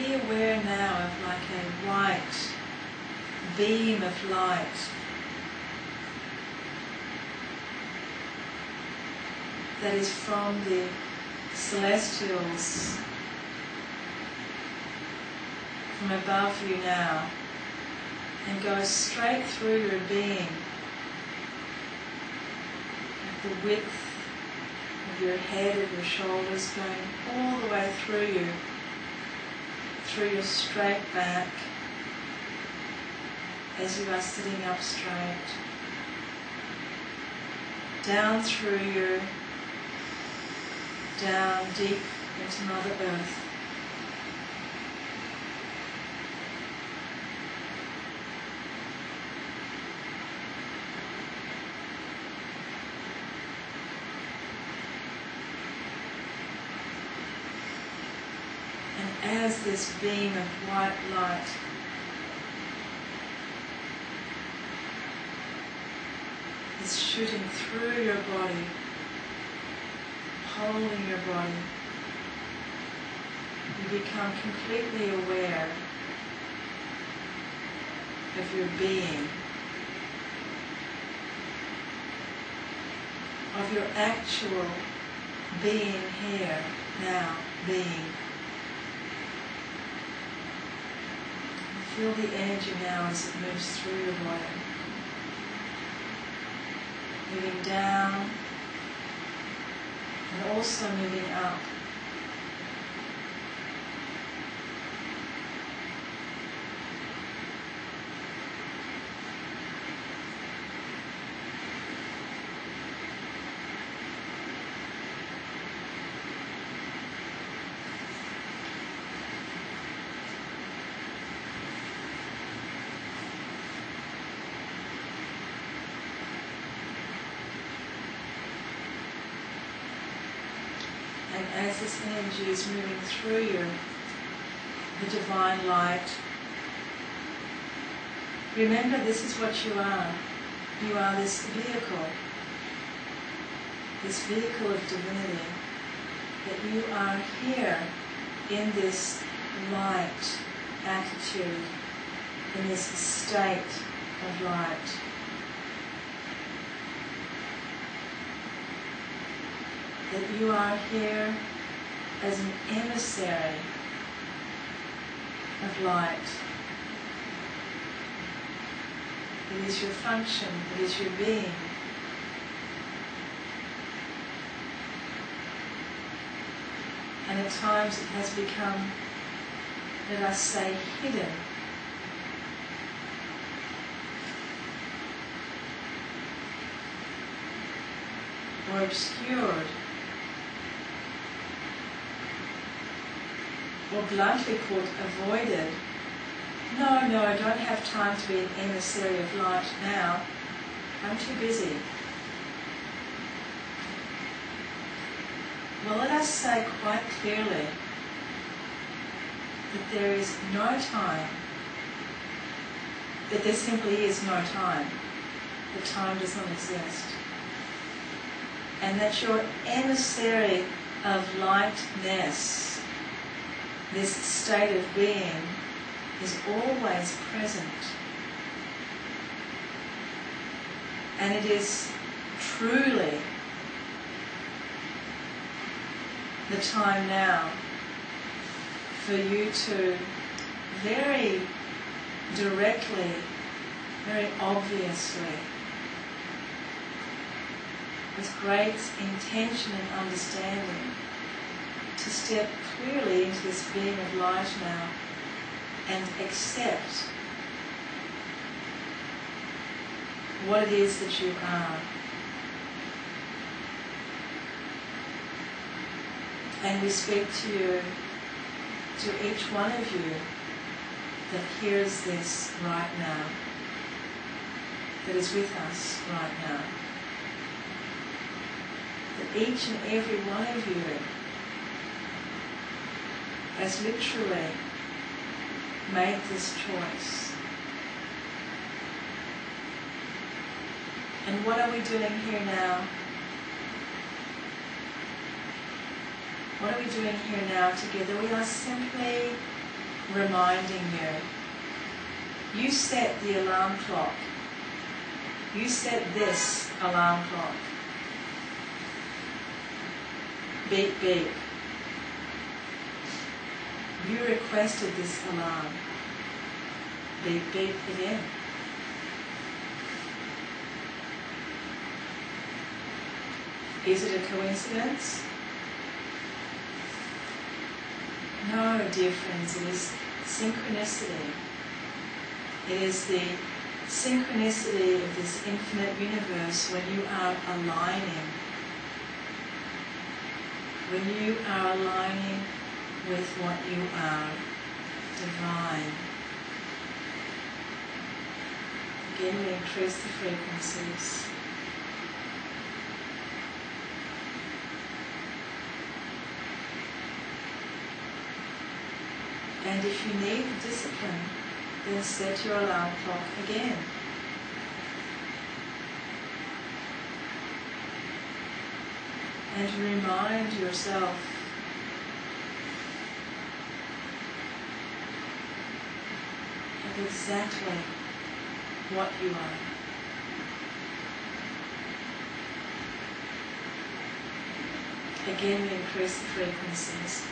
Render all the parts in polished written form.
be aware now of like a white beam of light that is from the celestials from above you now, and goes straight through your being, at the width of your head and your shoulders, going all the way through you, through your straight back, as you are sitting up straight, down through you, down deep into Mother Earth. And as this beam of white light is shooting through your body, holding your body, you become completely aware of your being, of your actual being here, now, being. Feel the energy now as it moves through your body, moving down and also moving up. And as this energy is moving through you, the divine light, remember this is what you are. You are this vehicle of divinity, that you are here in this light attitude, in this state of light. That you are here as an emissary of light. It is your function, it is your being. And at times it has become, let us say, hidden. Or obscured. Or bluntly put, avoided. No, I don't have time to be an emissary of light now. I'm too busy. Well, let us say quite clearly that there is no time, that there simply is no time. The time does not exist. And that your emissary of lightness, this state of being, is always present. And it is truly the time now for you to very directly, very obviously, with great intention and understanding, to step clearly into this beam of light now and accept what it is that you are. And we speak to you, to each one of you that hears this right now, that is with us right now. That each and every one of you has literally made this choice. And what are we doing here now? What are we doing here now together? We are simply reminding you. You set the alarm clock. You set this alarm clock. Beep, beep. You requested this alarm. Beep, beep again. Is it a coincidence? No, dear friends, it is synchronicity. It is the synchronicity of this infinite universe when you are aligning. When you are aligning with what you are, divine. Again, we increase the frequencies. And if you need discipline, then set your alarm clock again. And remind yourself of exactly what you are. Again, we increase the frequencies.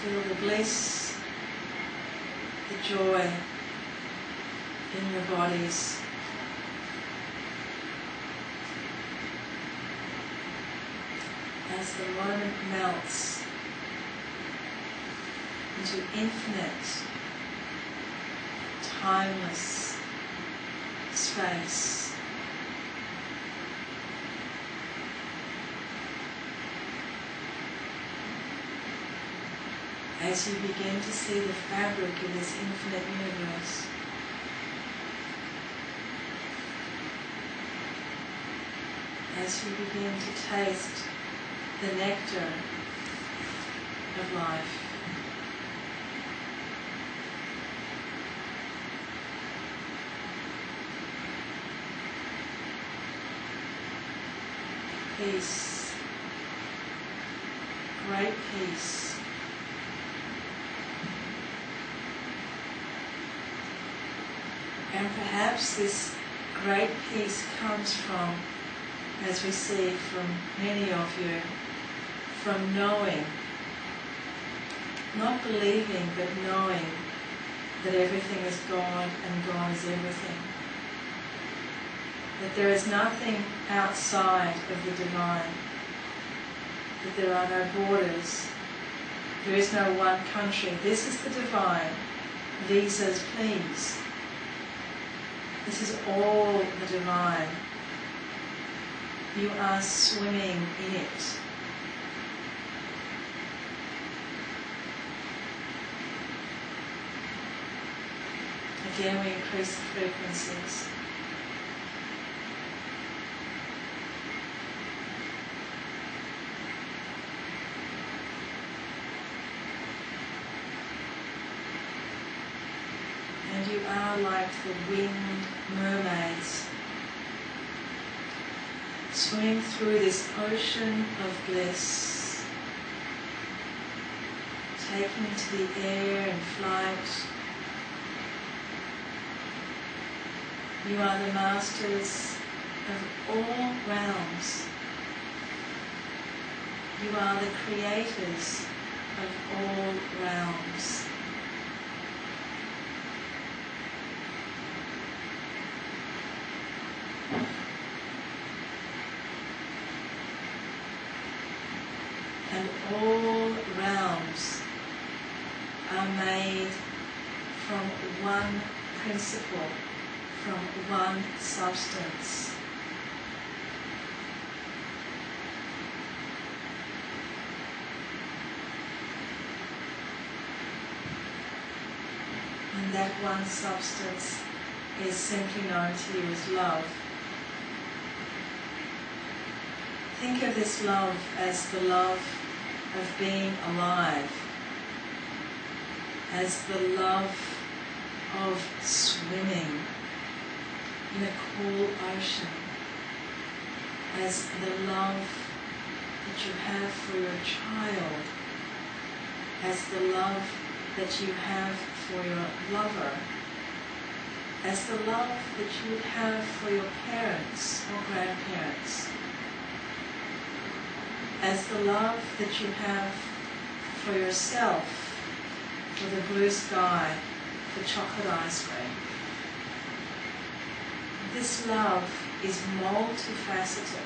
Feel the bliss, the joy in your bodies. As the moment melts into infinite, timeless space. As you begin to see the fabric of this infinite universe. As you begin to taste the nectar of life. Peace. Great peace. And perhaps this great peace comes from, as we see from many of you, from knowing, not believing, but knowing that everything is God and God is everything. That there is nothing outside of the divine. That there are no borders. There is no one country. This is the divine. Visas, please. This is all the divine. You are swimming in it. Again, we increase the frequencies. And you are like the winged mermaids, swimming through this ocean of bliss, taking to the air in flight. You are the masters of all realms. You are the creators of all realms. And all realms are made from one principle, from one substance. And that one substance is simply known to you as love. Think of this love as the love of being alive. as the love of swimming in a cool ocean, as the love that you have for your child, as the love that you have for your lover, as the love that you would have for your parents or grandparents, as the love that you have for yourself, for the blue sky, the chocolate ice cream. This love is multifaceted.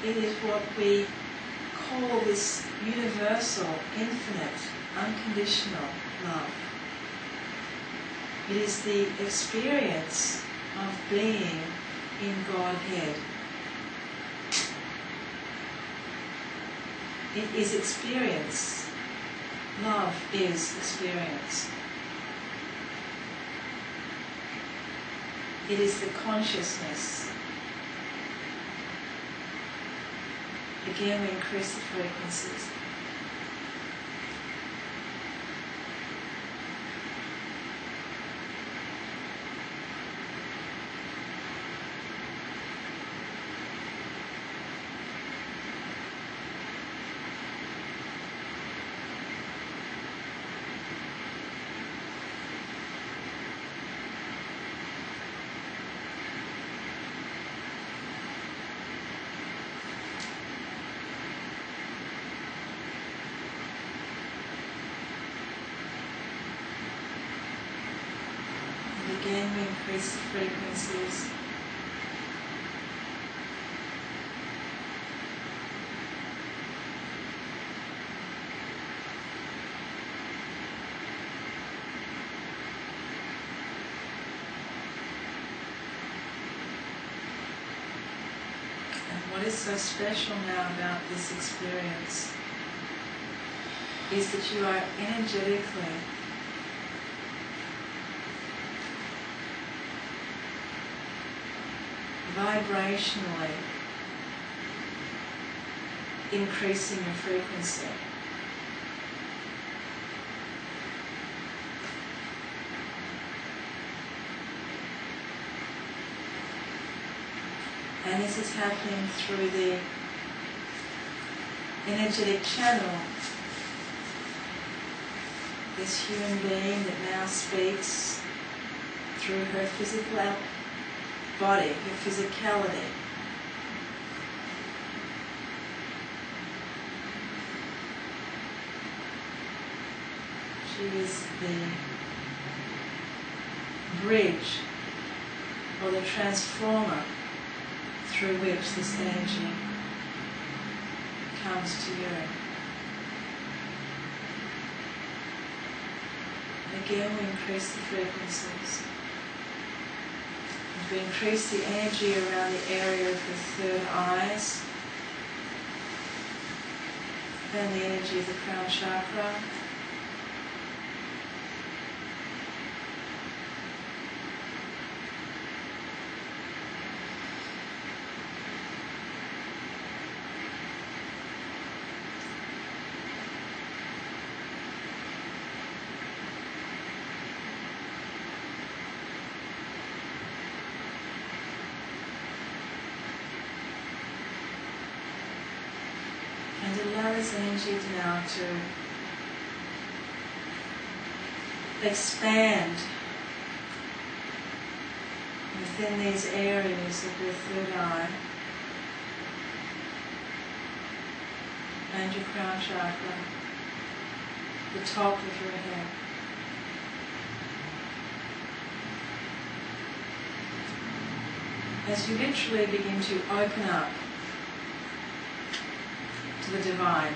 It is what we call this universal, infinite, unconditional love. It is the experience of being in Godhead. It is experience. Love is experience. It is the consciousness. Again, we increase the frequencies. Again, we increase the frequencies. And what is so special now about this experience is that you are energetically vibrationally increasing your frequency. And this is happening through the energetic channel. This human being that now speaks through her physical body, her physicality. She is the bridge or the transformer through which this energy comes to you. And again, we increase the frequencies. We increase the energy around the area of the third eyes and the energy of the crown chakra. And allow this energy now to expand within these areas of your third eye and your crown chakra, the top of your head. As you literally begin to open up to the divine,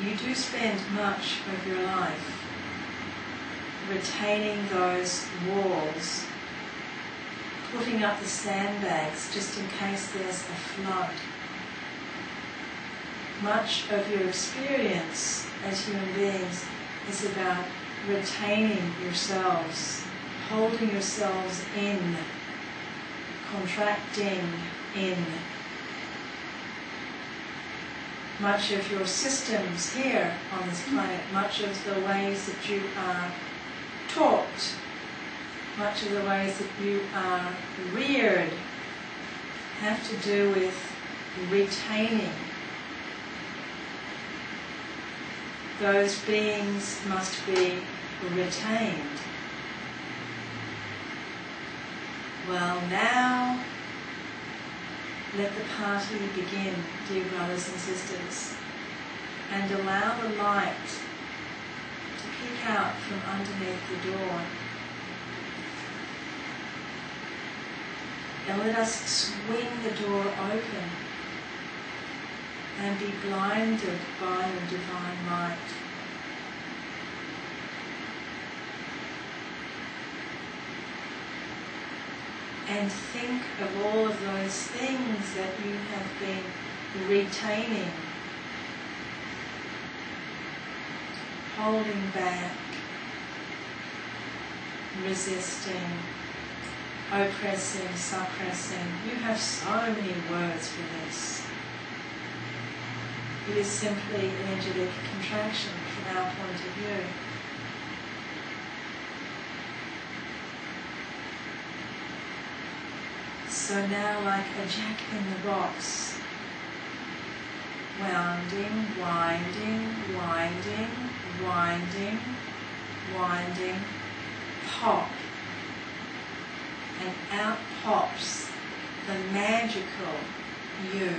you do spend much of your life retaining those walls, putting up the sandbags just in case there's a flood. Much of your experience as human beings is about retaining yourselves, holding yourselves in, contracting in. Much of your systems here on this planet, much of the ways that you are taught, much of the ways that you are reared have to do with retaining. Those beings must be retained. Well, now let the party begin, dear brothers and sisters, and allow the light to peek out from underneath the door. And let us swing the door open and be blinded by the divine light. And think of all of those things that you have been retaining, holding back, resisting, oppressing, suppressing. You have so many words for this. It is simply an energetic contraction from our point of view. So now, like a jack in the box, wounding, winding, winding, winding, winding, pop. And out pops the magical you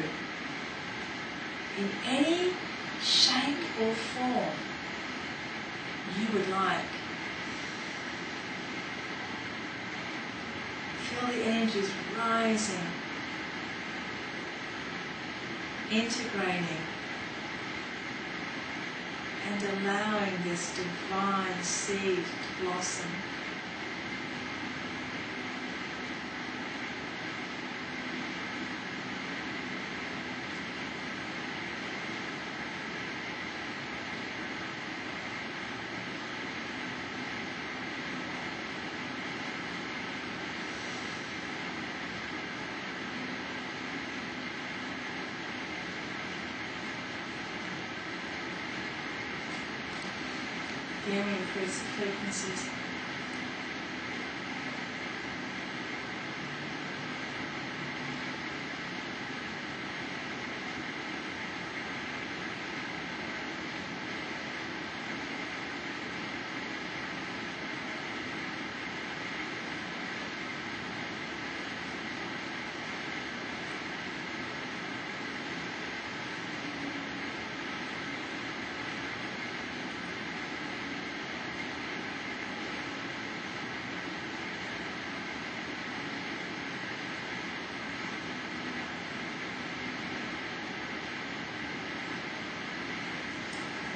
in any shape or form you would like. Feel the energies rising, integrating, and allowing this divine seed to blossom. Very increased frequencies.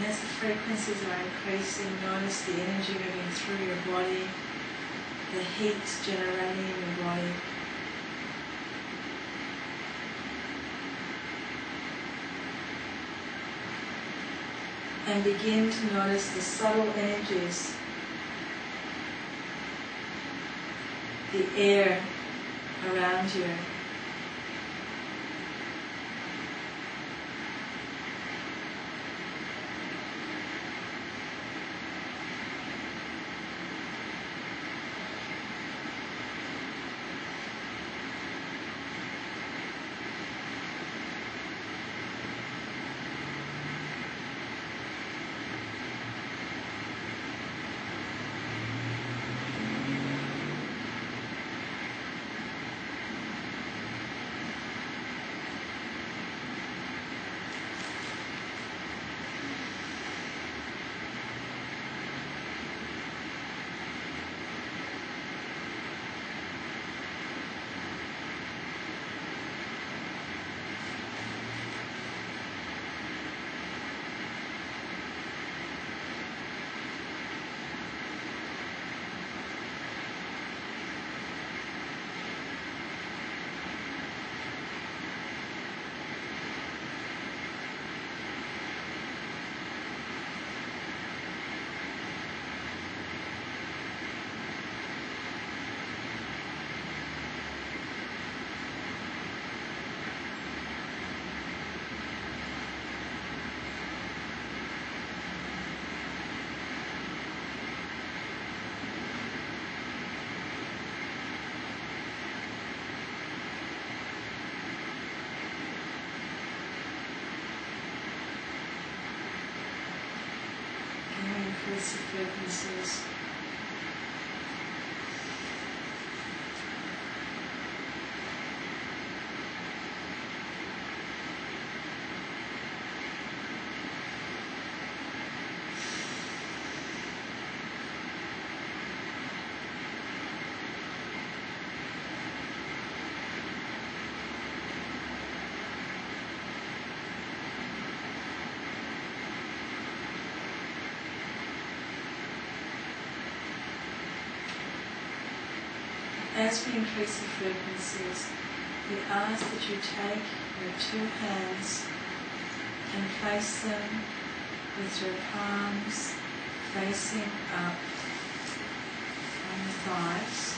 And as the frequencies are increasing, notice the energy moving through your body, the heat generating in your body. And begin to notice the subtle energies, the air around you. increase the frequencies. As we increase the frequencies, we ask that you take your two hands and place them with your palms facing up on the thighs.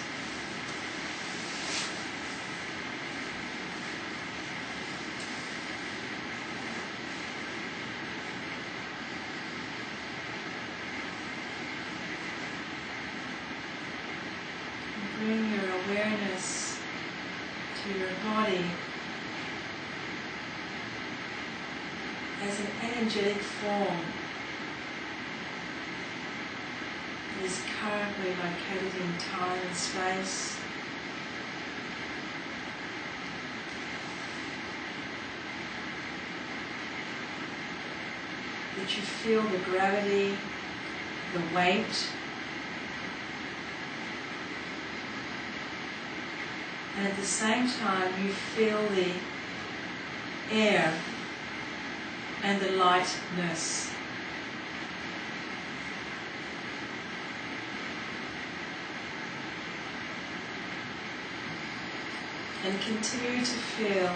Bring your awareness to your body as an energetic form that is currently located in time and space. That you feel the gravity, the weight, and at the same time you feel the air and the lightness. And continue to feel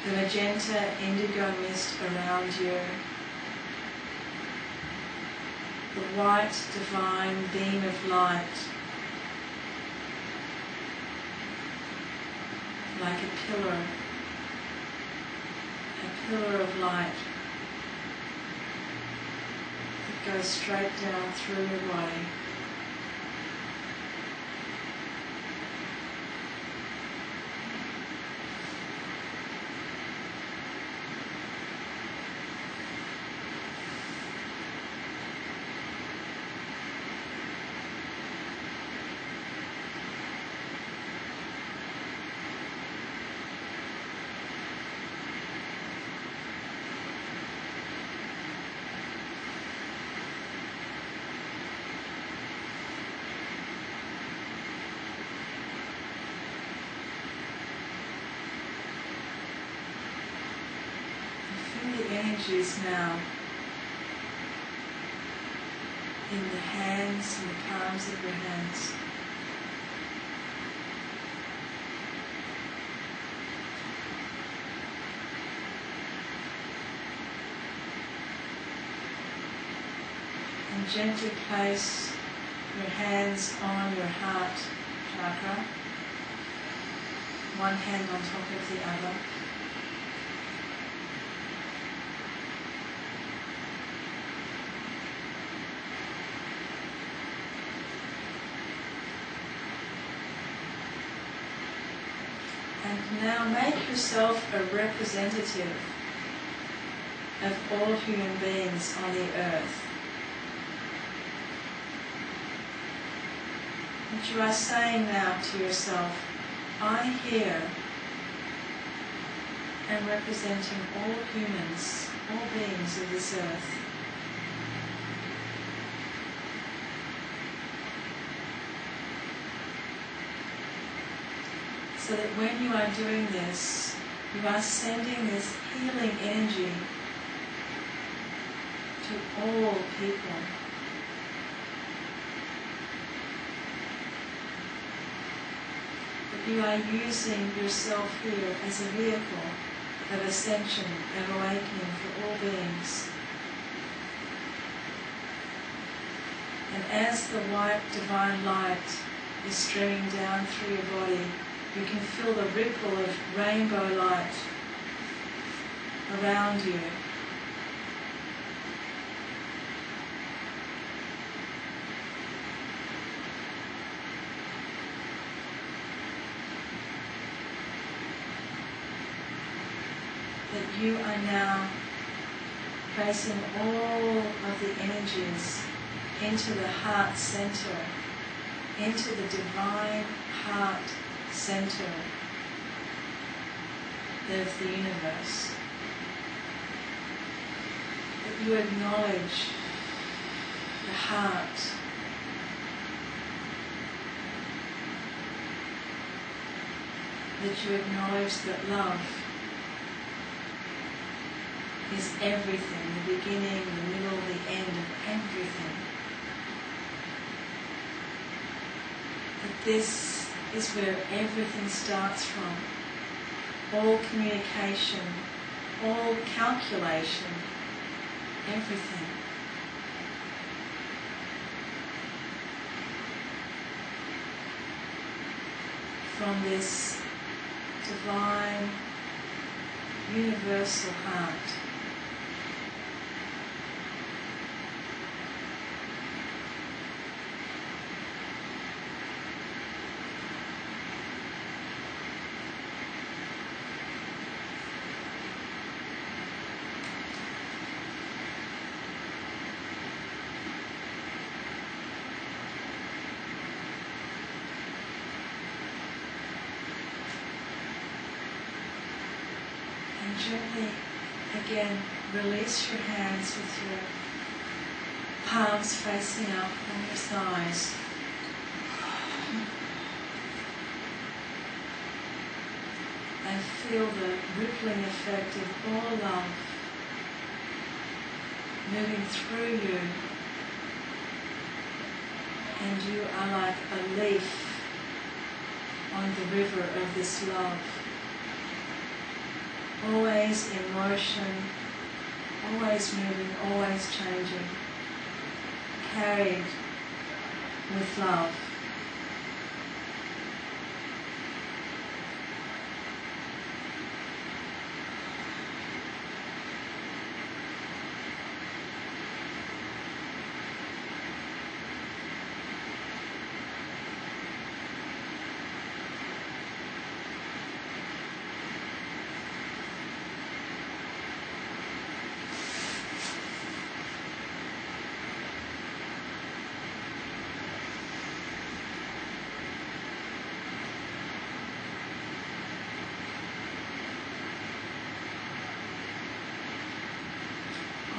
the magenta indigo mist around you, the white divine beam of light, like a pillar of light that goes straight down through your body. Energies now in the hands and the palms of your hands. And gently place your hands on your heart chakra, one hand on top of the other. And now make yourself a representative of all human beings on the earth. And you are saying now to yourself, I here am representing all humans, all beings of this earth. So that when you are doing this, you are sending this healing energy to all people. That you are using yourself here as a vehicle of ascension, of awakening for all beings. And as the white divine light is streaming down through your body, you can feel the ripple of rainbow light around you. That you are now placing all of the energies into the heart center, into the divine heart center of the universe. That you acknowledge the heart, that you acknowledge that love is everything, the beginning, the middle, the end of everything. That this is where everything starts from. All communication, all calculation, everything. From this divine, universal heart. And gently, again, release your hands with your palms facing up on your thighs. And feel the rippling effect of all love moving through you. And you are like a leaf on the river of this love. Always in motion, always moving, always changing, carried with love.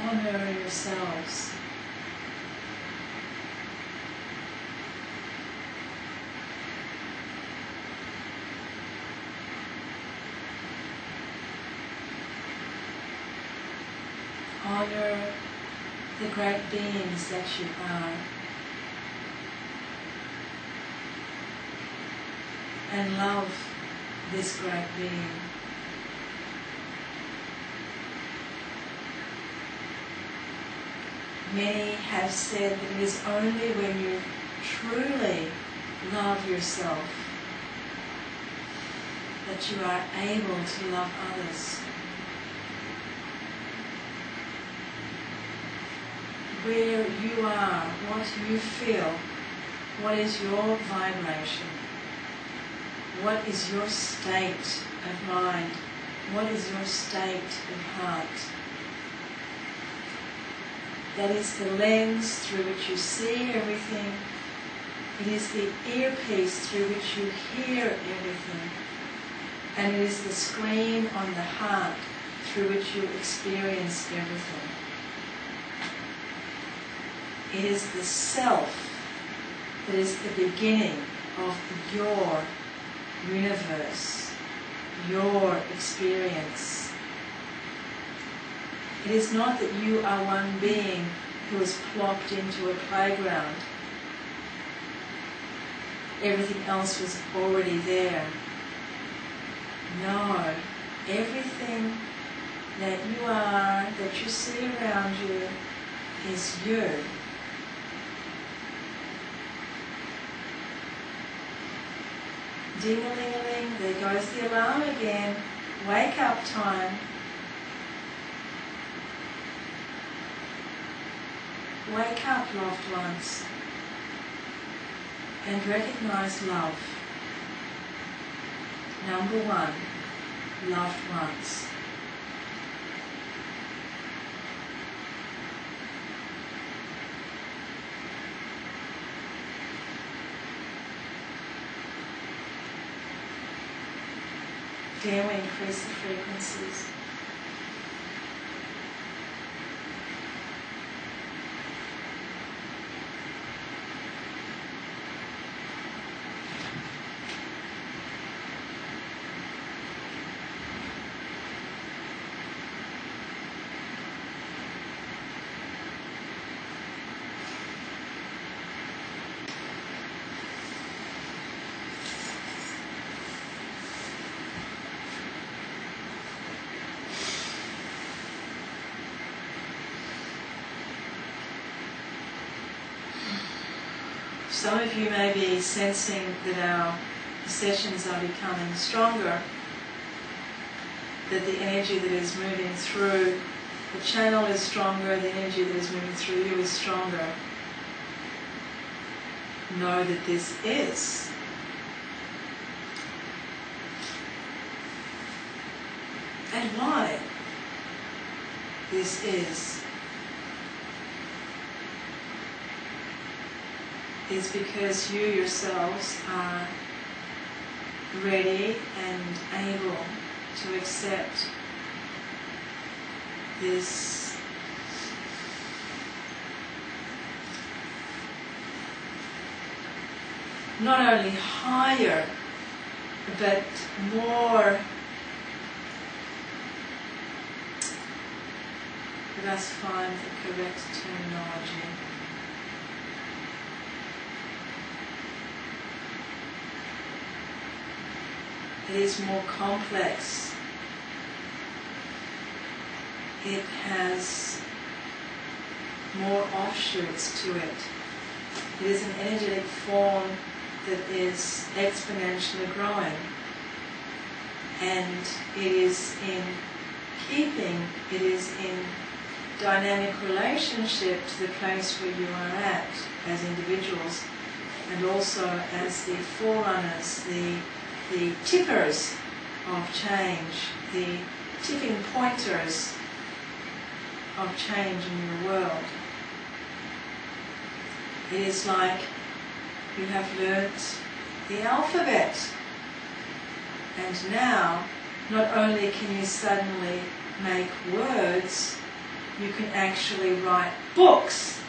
Honor yourselves. Honor the great beings that you are. And love this great being. Many have said that it is only when you truly love yourself that you are able to love others. Where you are, what you feel, what is your vibration, what is your state of mind, what is your state of heart. That is the lens through which you see everything. It is the earpiece through which you hear everything. And it is the screen on the heart through which you experience everything. It is the self that is the beginning of your universe, your experience. It is not that you are one being who is plopped into a playground. Everything else was already there. No, everything that you are, that you see around you, is you. Ding-a-ling-a-ling, there goes the alarm again. Wake up time. Wake up, loved ones, and recognize love. Number one, loved ones. Again, we increase the frequencies. Some of you may be sensing that our sessions are becoming stronger, that the energy that is moving through the channel is stronger, the energy that is moving through you is stronger. Know that this is. And why this is because you yourselves are ready and able to accept this not only higher but more, let us find the correct terminology. It is more complex. It has more offshoots to it. It is an energetic form that is exponentially growing. And it is in keeping, it is in dynamic relationship to the place where you are at as individuals, and also as the forerunners, the tippers of change, the tipping pointers of change in your world. It is like you have learnt the alphabet, and now not only can you suddenly make words, you can actually write books,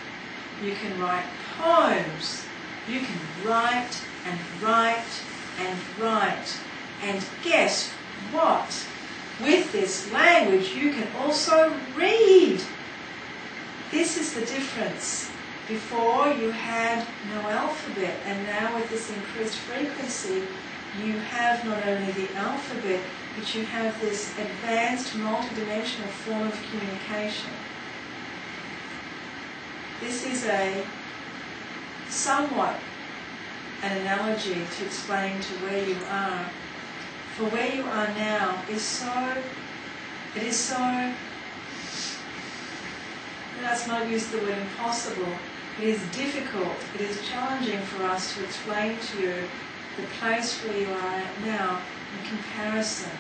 you can write poems, you can write and write and write. And guess what? With this language you can also read. This is the difference. Before you had no alphabet, and now with this increased frequency you have not only the alphabet, but you have this advanced multidimensional form of communication. This is a somewhat an analogy to explain to where you are. For where you are now is so, let's not use the word impossible, it is difficult, it is challenging for us to explain to you the place where you are at now in comparison.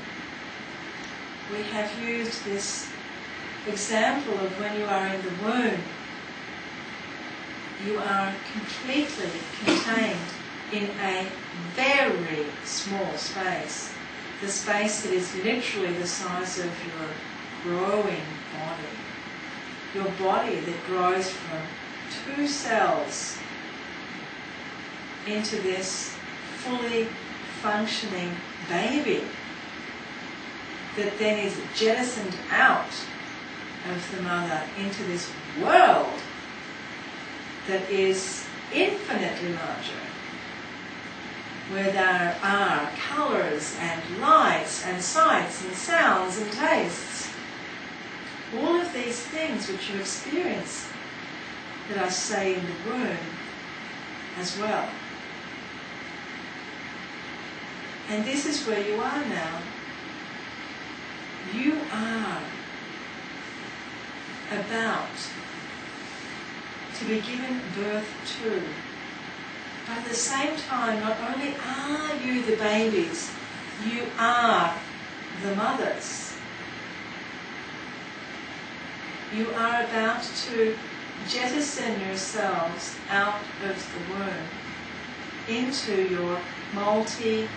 We have used this example of when you are in the womb. You are completely contained in a very small space. The space that is literally the size of your growing body. Your body that grows from 2 cells into this fully functioning baby that then is jettisoned out of the mother into this world that is infinitely larger, where there are colours and lights and sights and sounds and tastes. All of these things which you experience that are, say, in the womb as well. And this is where you are now. You are about to be given birth to. But at the same time, not only are you the babies, you are the mothers. You are about to jettison yourselves out of the womb into your multi-dimensional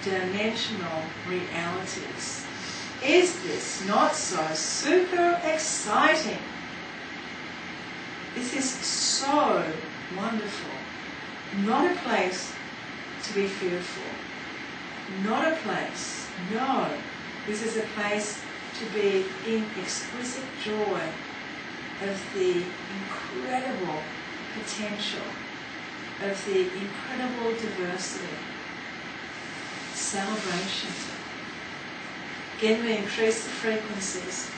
dimensional realities. Is this not so super exciting? This is so wonderful. Not a place to be fearful. Not a place, no. This is a place to be in exquisite joy of the incredible potential, of the incredible diversity. Celebration. Again, we increase the frequencies.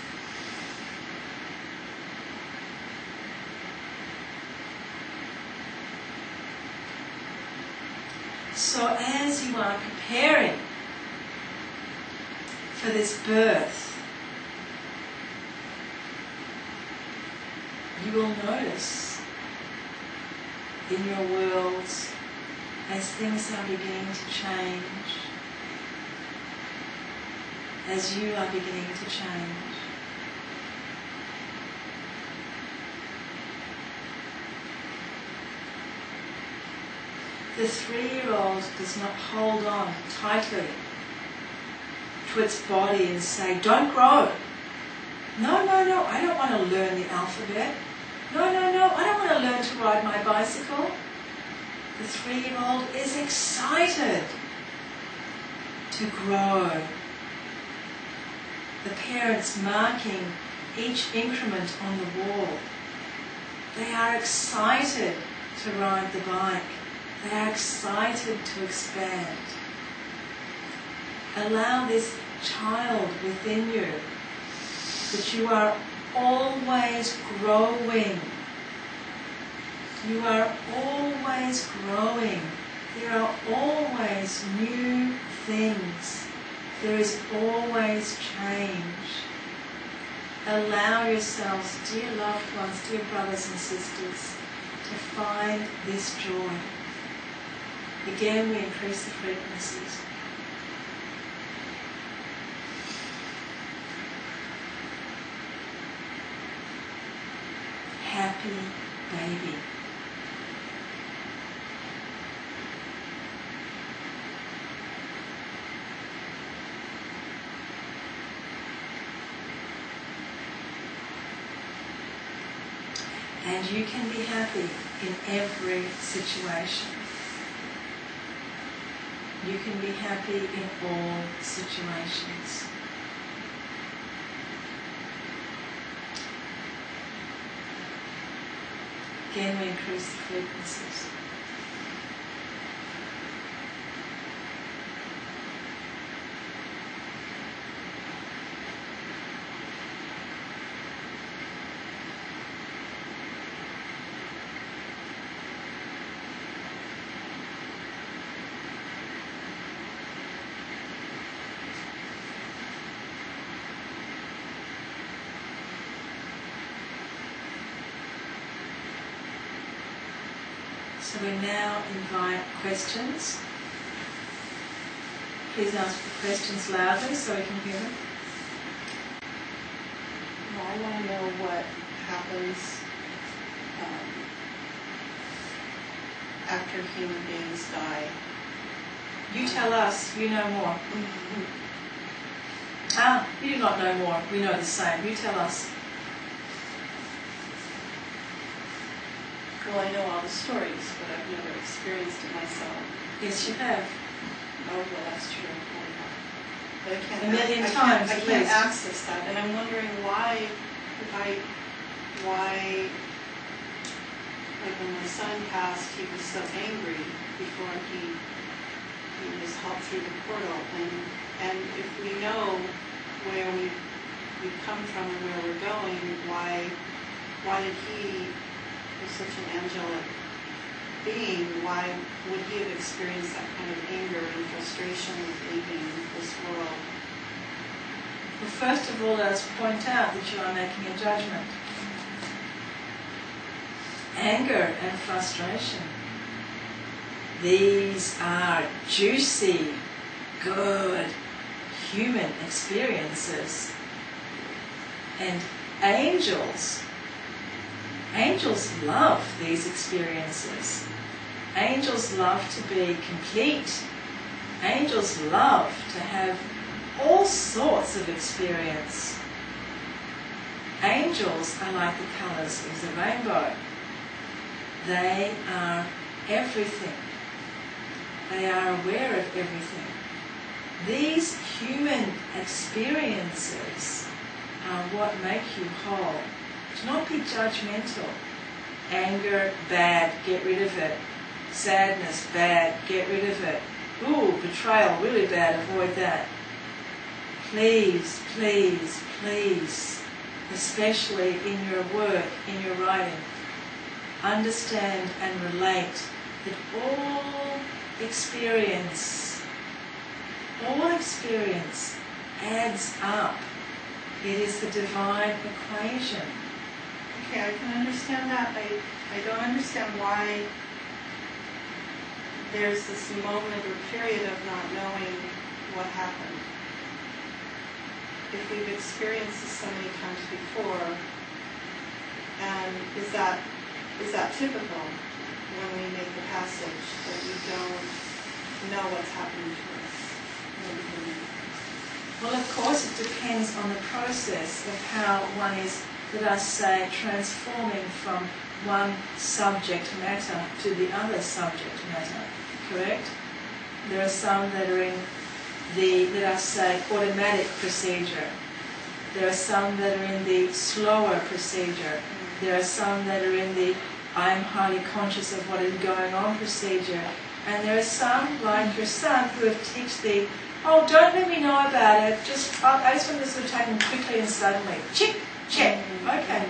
So as you are preparing for this birth, you will notice in your worlds as things are beginning to change, as you are beginning to change. The 3-year-old does not hold on tightly to its body and say, don't grow. No, no, no, I don't want to learn the alphabet. No, no, no, I don't want to learn to ride my bicycle. The 3-year-old is excited to grow. The parents marking each increment on the wall. They are excited to ride the bike. They are excited to expand. Allow this child within you that you are always growing. You are always growing. There are always new things. There is always change. Allow yourselves, dear loved ones, dear brothers and sisters, to find this joy. Again, we increase the frequencies. Happy baby. And you can be happy in every situation. You can be happy in all situations. Again, we increase the frequencies. So we now invite questions. Please ask the questions loudly so we can hear them. Well, I want to know what happens after human beings die. You tell us, you know more. Mm-hmm. You do not know more, we know the same. You tell us. Well, I know all the stories, but I've never experienced it myself. Yes, you have. Oh, well, that's true. But I can't. A million times. I can't access that, and I'm wondering why. Like when my son passed, he was so angry before he was helped through the portal, and if we know where we've come from and where we're going, why did he? Was such an angelic being, why would he have experienced that kind of anger and frustration with leaving this world? Well, first of all, let us point out that you are making a judgment. Anger and frustration. These are juicy, good, human experiences. And angels love these experiences. Angels love to be complete Angels love to have all sorts of experience. Angels are like the colours of the rainbow. They are everything. They are aware of everything. These human experiences are what make you whole. Do not be judgmental. Anger, bad, get rid of it. Sadness, bad, get rid of it. Ooh, betrayal, really bad, avoid that. Please, please, please, especially in your work, in your writing, understand and relate that all experience adds up. It is the divine equation. Okay, I can understand that. I don't understand why there's this moment or period of not knowing what happened. If we've experienced this so many times before, and is that typical when we make the passage, that we don't know what's happening to us in the beginning? Well, of course, it depends on the process of how one is, let us say, transforming from one subject matter to the other subject matter, correct? There are some that are in the, let us say, automatic procedure. There are some that are in the slower procedure. There are some that are in the I am highly conscious of what is going on procedure. And there are some, like your son, who have teach the, oh, don't let me know about it, I just want this to happen quickly and suddenly. Check, check, okay.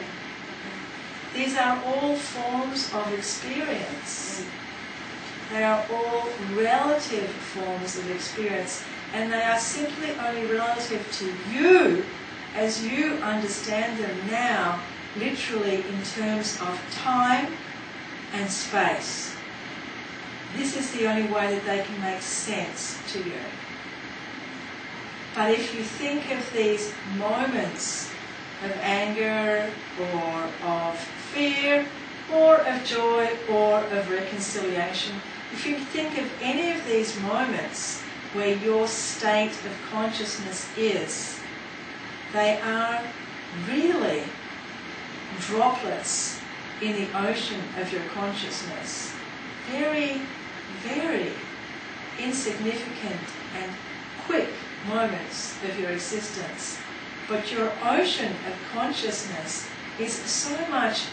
These are all forms of experience. They are all relative forms of experience, and they are simply only relative to you as you understand them now, literally in terms of time and space. This is the only way that they can make sense to you. But if you think of these moments of anger or of fear or of joy or of reconciliation, if you think of any of these moments where your state of consciousness is, they are really droplets in the ocean of your consciousness. Very, very insignificant and quick moments of your existence. But your ocean of consciousness is so much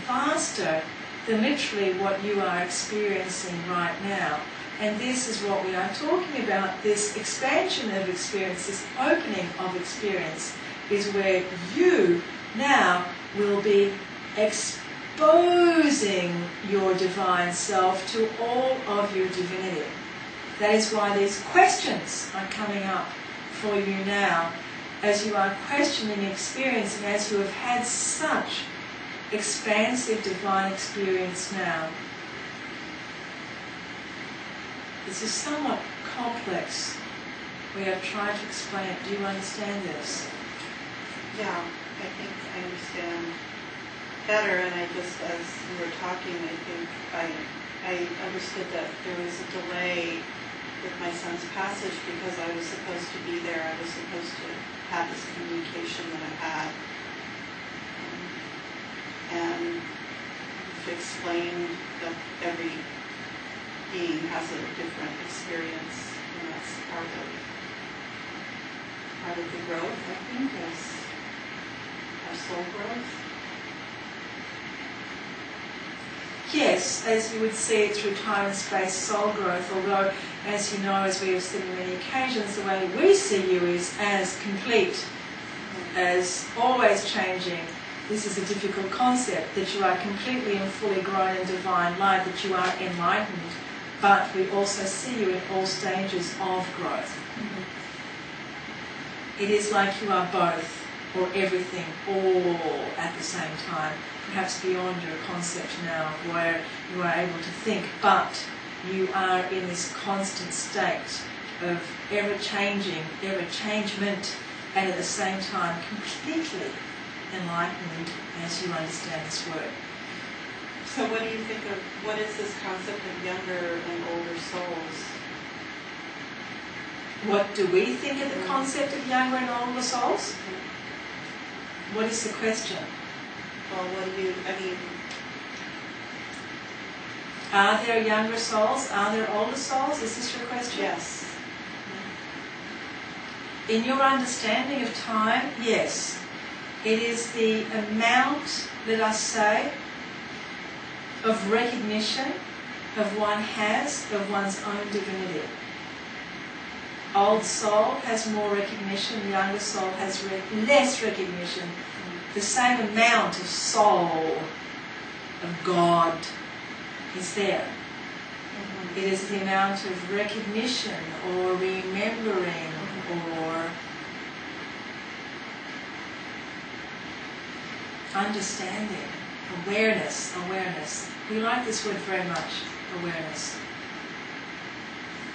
vaster than literally what you are experiencing right now. And this is what we are talking about, this expansion of experience, this opening of experience, is where you now will be exposing your divine self to all of your divinity. That is why these questions are coming up for you now, as you are questioning experience and as you have had such expansive divine experience now. This is somewhat complex. We have tried to explain it. Do you understand this? Yeah, I think I understand better, and I just, as we were talking, I think I understood that there was a delay with my son's passage because I was supposed to be there. I was supposed to have this communication that I had. And to explain that every being has a different experience, and that's part of the growth, I think, as our soul growth. Yes, as you would see it through time and space, soul growth, although, as you know, as we have said on many occasions, the way we see you is as complete, as always changing. This is a difficult concept, that you are completely and fully grown in divine light, that you are enlightened, but we also see you in all stages of growth. It is like you are both, or everything, all at the same time, perhaps beyond your concept now, where you are able to think, but you are in this constant state of ever-changing, ever-changement, and at the same time completely enlightened as you understand this work. So what do you think of, what is this concept of younger and older souls? What do we think of the concept of younger and older souls? What is the question? Well, Are there younger souls? Are there older souls? Is this your question? Yes. In your understanding of time, yes. It is the amount, let us say, of recognition of one has of one's own divinity. Old soul has more recognition, younger soul has less recognition. The same amount of soul, of God, is there. It is the amount of recognition or remembering or understanding, awareness. We like this word very much, awareness.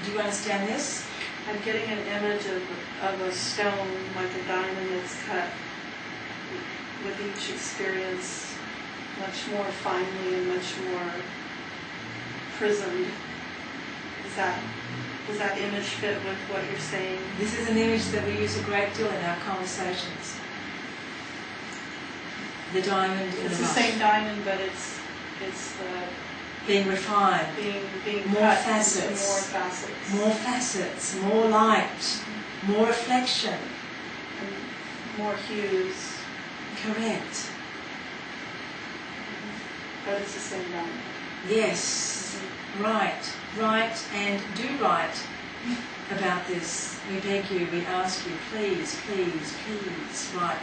Do you understand this? I'm getting an image of a stone, like a diamond that's cut with each experience much more finely and much more prismed. Does that image fit with what you're saying? This is an image that we use a great deal in our conversations. The diamond in It's the the rough. same diamond, but it's being refined, being more cut facets, into more facets, more light, more reflection. and more hues. Correct. But it's the same diamond. Yes. Right, and do right about this. We beg you, we ask you, please, right.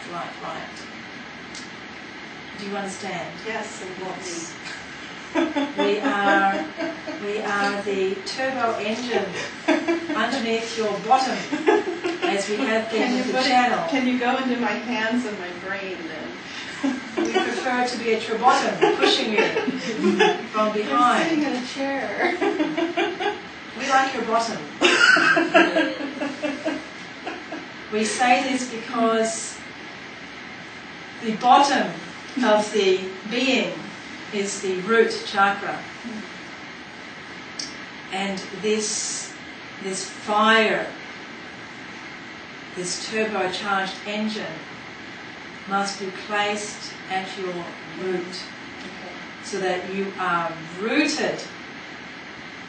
Do you understand? Yes, and help me. We are the turbo engine underneath your bottom, as we have been with the channel. Can you go into my hands and my brain then? We prefer to be at your bottom, pushing you from behind. I'm sitting in a chair. We like your bottom. We say this because the bottom of the being is the root chakra. And this fire, this turbocharged engine, must be placed at your root, so that you are rooted,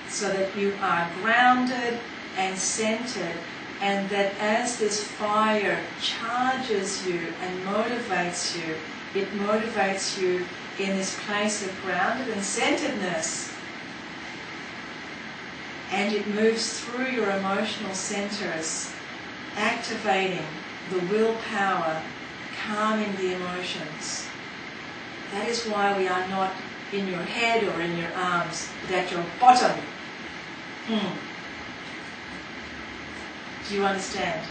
so that you are grounded and centered, and that as this fire charges you and motivates you, it motivates you in this place of grounded and centeredness, and it moves through your emotional centers, activating the willpower, calming the emotions. That is why we are not in your head or in your arms, but at your bottom. Do you understand?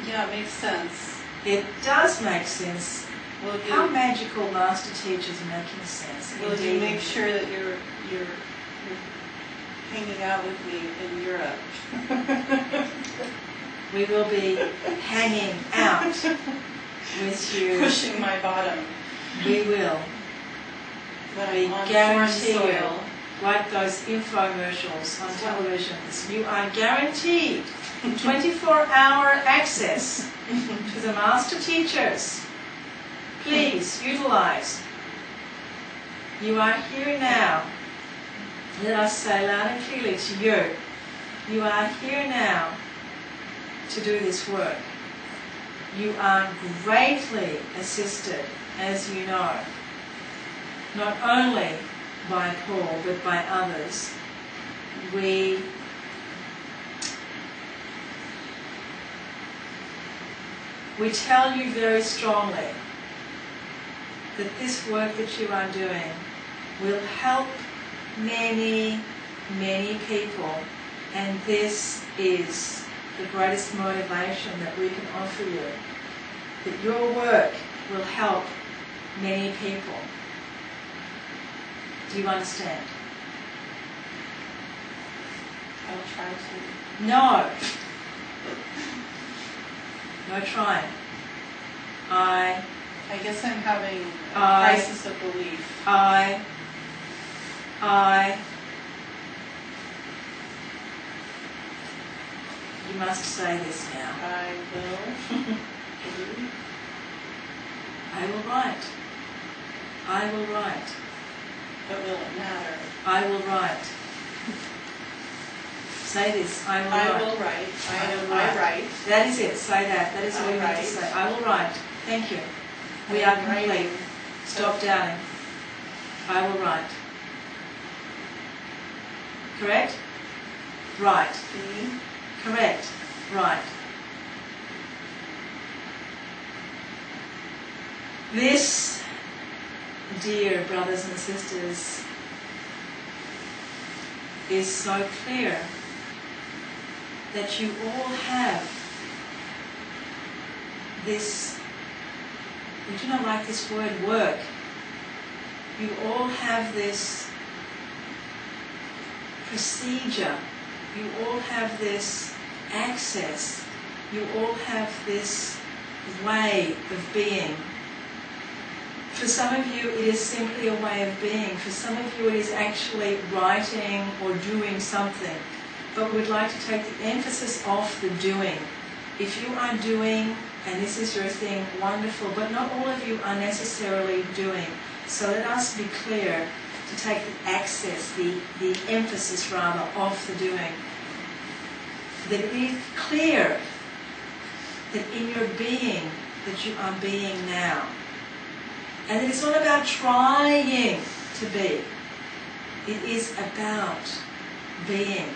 Yeah, it makes sense. It does make sense. Well, How magical Master Teacher's making sense. Will you make sure that you're hanging out with me in Europe? We will be hanging out with you. Pushing my bottom. We will. When We I'm on foreign guarantee you, soil. like those infomercials on televisions, you are guaranteed 24-hour access to the Master Teachers. Please utilize. You are here now. Let us say loud and clearly to you, you are here now to do this work. You are greatly assisted, as you know, not only by Paul but by others. We tell you very strongly that this work that you are doing will help many, many people, and this is the greatest motivation that we can offer you, that your work will help many people. Do you understand? I'll try to. No. No trying. I guess I'm having a crisis of belief. You must say this now. I will do. I will write. I will write. But will it matter? I will write. Say this. I will write. I will write. I write. That is it. Say that. That is all you need to say. I will write. Thank you. We are complete. Stop doubting. I will write. Correct? Right. Correct. Right. This, dear brothers and sisters, is so clear that you all have this, we do not like this word work, you all have this procedure, you all have this access, you all have this way of being. For some of you it is simply a way of being, for some of you it is actually writing or doing something. But we'd like to take the emphasis off the doing. If you are doing, and this is your thing, wonderful, but not all of you are necessarily doing. So let us be clear to take the access, the emphasis rather, off the doing. That it is clear that in your being, that you are being now. And it's not about trying to be. It is about being.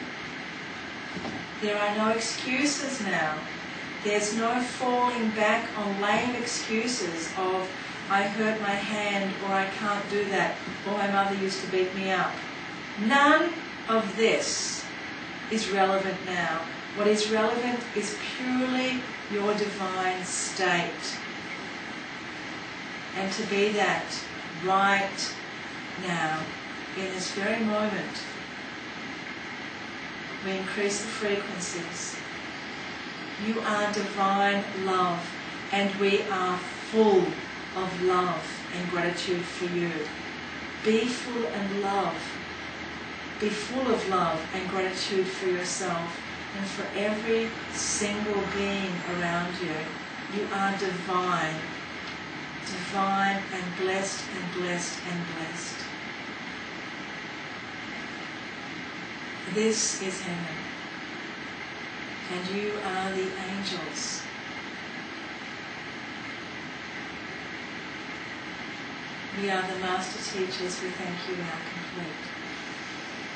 There are no excuses now. There's no falling back on lame excuses of, I hurt my hand, or I can't do that, or my mother used to beat me up. None of this is relevant now. What is relevant is purely your divine state. And to be that right now, in this very moment, we increase the frequencies. You are divine love, and we are full of love and gratitude for you. Be full and love. Be full of love and gratitude for yourself and for every single being around you. You are divine. Divine and blessed and blessed and blessed. This is heaven. And you are the angels. We are the master teachers. We thank you. We are complete.